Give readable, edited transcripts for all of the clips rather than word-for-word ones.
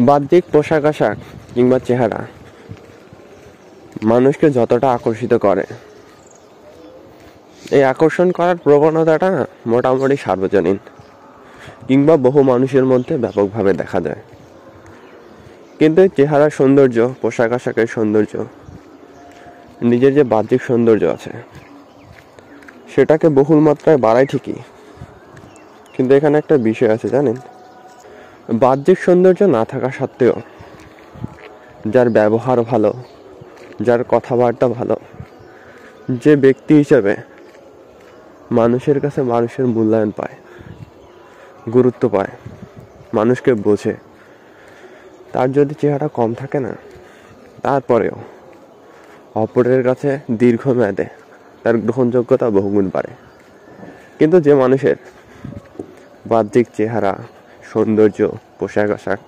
বাহ্যিক পোশাক আশাক কিংবা চেহারা মানুষকে যতটা আকর্ষিত করে, এই আকর্ষণ করার প্রবণতাটা না মোটামুটি সার্বজনীন কিংবা বহু মানুষের মধ্যে ব্যাপকভাবে দেখা যায়। কিন্তু এই চেহারার সৌন্দর্য, পোশাক আশাকের সৌন্দর্য, নিজের যে বাহ্যিক সৌন্দর্য আছে সেটাকে বহুল মাত্রায় বাড়ায় ঠিকই, কিন্তু এখানে একটা বিষয় আছে জানেন, বাহ্যিক সৌন্দর্য না থাকা সত্ত্বেও যার ব্যবহার ভালো, যার কথাবার্তা ভালো, যে ব্যক্তি হিসেবে মানুষের কাছে মানুষের মূল্যায়ন পায়, গুরুত্ব পায়, মানুষকে বোঝে, তার যদি চেহারা কম থাকে না, তারপরেও অপরের কাছে দীর্ঘমেয়াদে তার গ্রহণযোগ্যতা বহুগুণ বাড়ে। কিন্তু যে মানুষের বাহ্যিক চেহারা, সৌন্দর্য, পোশাক আশাক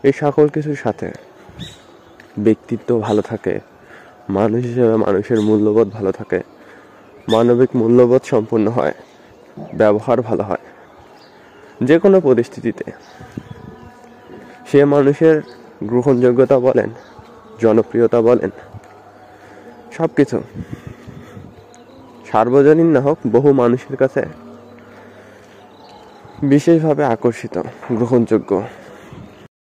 এই সকল কিছুর সাথে ব্যক্তিত্ব ভালো থাকে, মানুষ হিসেবে মানুষের মূল্যবোধ ভালো থাকে, মানবিক মূল্যবোধ সম্পূর্ণ হয়, ব্যবহার ভালো হয়, যে কোনো পরিস্থিতিতে সে মানুষের গ্রহণযোগ্যতা বলেন, জনপ্রিয়তা বলেন, সব কিছু সার্বজনীন না হোক বহু মানুষের কাছে বিশেষভাবে আকর্ষিত, গ্রহণযোগ্য।